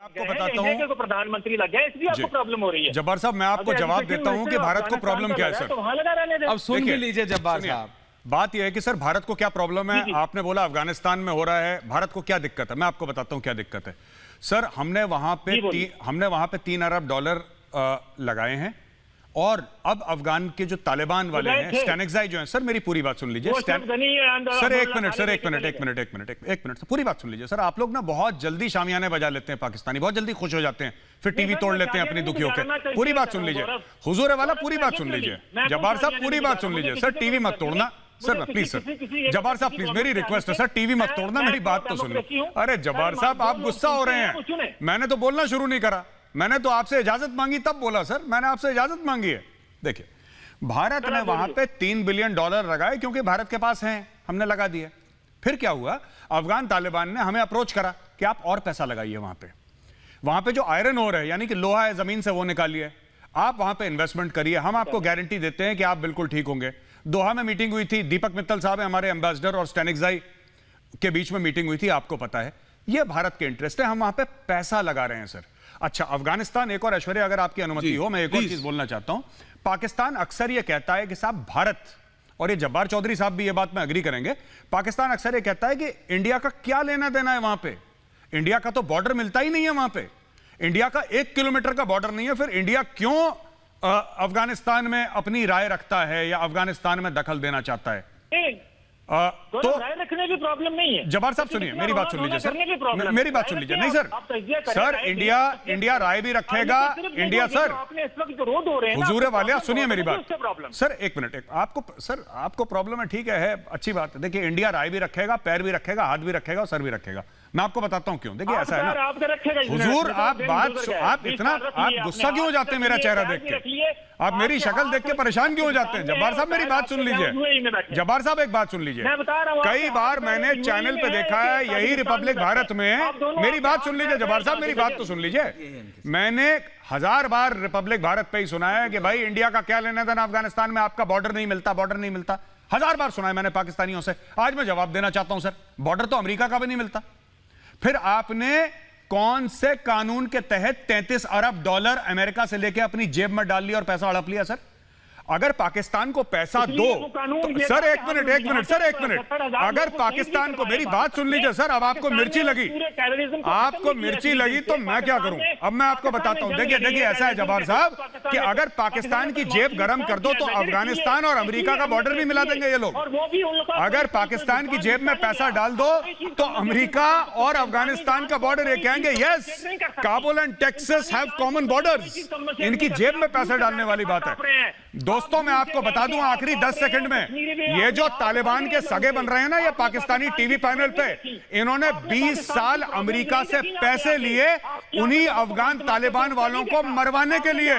आपको बताता हूँ प्रधानमंत्री लग गया इसलिए आपको प्रॉब्लम हो रही है। जब्बार साहब मैं आपको जवाब देता हूँ कि भारत को प्रॉब्लम क्या है सर। तो वहां लगा रहने दें। अब सुन भी लीजिए जब्बार साहब। बात यह है कि सर भारत को क्या प्रॉब्लम है। आपने बोला अफगानिस्तान में हो रहा है, भारत को क्या दिक्कत है। मैं आपको बताता हूँ क्या दिक्कत है सर। हमने वहां पे 3 अरब डॉलर लगाए हैं और अब अफगान के जो तालिबान वाले हैं स्टैनिक्साई जो हैं, सर मेरी पूरी बात सुन लीजिए सर। एक मिनट पूरी बात सुन लीजिए सर। आप लोग ना बहुत जल्दी शामियाने बजा लेते हैं, पाकिस्तानी बहुत जल्दी खुश हो जाते हैं, फिर टीवी तोड़ लेते हैं अपनी दुखियों के। पूरी बात सुन लीजिए हुजूर वाला, पूरी बात सुन लीजिए जब्बार साहब, पूरी बात सुन लीजिए सर। टीवी मत तोड़ना सर, प्लीज सर। जब्बार साहब प्लीज मेरी रिक्वेस्ट है सर, टीवी मत तोड़ना, मेरी बात तो सुन लो। अरे जब्बार साहब आप गुस्सा हो रहे हैं, मैंने तो बोलना शुरू नहीं करा, मैंने तो आपसे इजाजत मांगी तब बोला सर, मैंने आपसे इजाजत मांगी है। देखिए भारत ने वहां पे 3 बिलियन डॉलर लगाए क्योंकि भारत के पास हैं, हमने लगा दिए। फिर क्या हुआ, अफगान तालिबान ने हमें अप्रोच करा कि आप और पैसा लगाइए वहां पे जो आयरन ओर है यानी कि लोहा है जमीन से, वो निकालिए, आप वहां पे इन्वेस्टमेंट करिए, हम आपको गारंटी देते हैं कि आप बिल्कुल ठीक होंगे। दोहा में मीटिंग हुई थी, दीपक मित्तल साहब है हमारे एम्बेसडर और स्टैनिक्साई के बीच में मीटिंग हुई थी, आपको पता है। यह भारत के इंटरेस्ट है, हम वहां पे पैसा लगा रहे हैं सर। अच्छा अफगानिस्तान, एक और ऐश्वर्या अगर आपकी अनुमति हो मैं एक और चीज बोलना चाहता हूं। पाकिस्तान अक्सर यह कहता है कि साहब भारत, और ये जब्बार चौधरी साहब भी ये बात में अग्री करेंगे, पाकिस्तान अक्सर यह कहता है कि इंडिया का क्या लेना देना है वहां पे। इंडिया का तो बॉर्डर मिलता ही नहीं है वहां पे, इंडिया का 1 किलोमीटर का बॉर्डर नहीं है, फिर इंडिया क्यों अफगानिस्तान में अपनी राय रखता है या अफगानिस्तान में दखल देना चाहता है। तो राय रखने की प्रॉब्लम नहीं है। जब्बार साहब सुनिए, मेरी बात सुन लीजिए सर, मेरी बात सुन लीजिए। नहीं सर इंडिया राय भी रखेगा, इंडिया सर हुजूर वाले सुनिए मेरी बात सर, एक मिनट। आपको प्रॉब्लम है, ठीक है अच्छी बात है। देखिए इंडिया राय भी रखेगा, पैर भी रखेगा, हाथ भी रखेगा और सर भी रखेगा। मैं आपको बताता हूं क्यों। देखिए ऐसा है ना हुजूर, आप इतना गुस्सा क्यों हो जाते हैं मेरा चेहरा देख के, आप मेरी शक्ल देख के परेशान क्यों हो जाते हैं। जब्बार साहब मेरी बात सुन लीजिए, जब्बार साहब एक बात सुन लीजिए। कई बार मैंने चैनल पे देखा है, यही रिपब्लिक भारत में, मेरी बात सुन लीजिए जब्बार साहब, मेरी बात तो सुन लीजिए। मैंने 1000 बार रिपब्लिक भारत पे ही सुना है कि भाई इंडिया का क्या लेना देना अफगानिस्तान में, आपका बॉर्डर नहीं मिलता, बॉर्डर नहीं मिलता। 1000 बार सुना है मैंने पाकिस्तानियों से। आज मैं जवाब देना चाहता हूं सर, बॉर्डर तो अमेरिका का भी नहीं मिलता। फिर आपने कौन से कानून के तहत 33 अरब डॉलर अमेरिका से लेके अपनी जेब में डाल लिया और पैसा हड़प लिया सर। अगर पाकिस्तान को पैसा दो तो सर एक मिनट अगर पाकिस्तान को, मेरी बात सुन लीजिए सर, अब आपको मिर्ची लगी तो मैं क्या करूं। अब मैं आपको बताता हूं, देखिए ऐसा है जब्बार साहब कि अगर पाकिस्तान की जेब गर्म कर दो तो अफगानिस्तान और अमेरिका का बॉर्डर भी मिला देंगे ये लोग। अगर पाकिस्तान की जेब में पैसा डाल दो तो अमेरिका और अफगानिस्तान का बॉर्डर ये कहेंगे yes, Kabul and Texas have common borders. इनकी जेब में पैसा डालने वाली बात है। दोस्तों मैं आपको बता दूं आखिरी 10 सेकंड में, ये जो तालिबान के सगे बन रहे हैं ना ये पाकिस्तानी टीवी पैनल पे, इन्होंने 20 साल अमेरिका से पैसे लिए उन्हीं अफगान तालिबान वालों को मरवाने के लिए।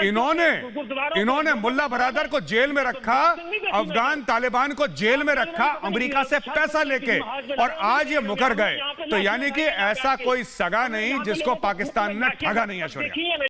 इन्होंने मुल्ला बरादर को जेल में रखा, अफगान तालिबान को जेल में रखा अमेरिका से पैसा लेके, और आज ये मुकर गए। तो यानी कि ऐसा कोई सगा नहीं जिसको पाकिस्तान ने ठगा नहीं। ऐश्वर्या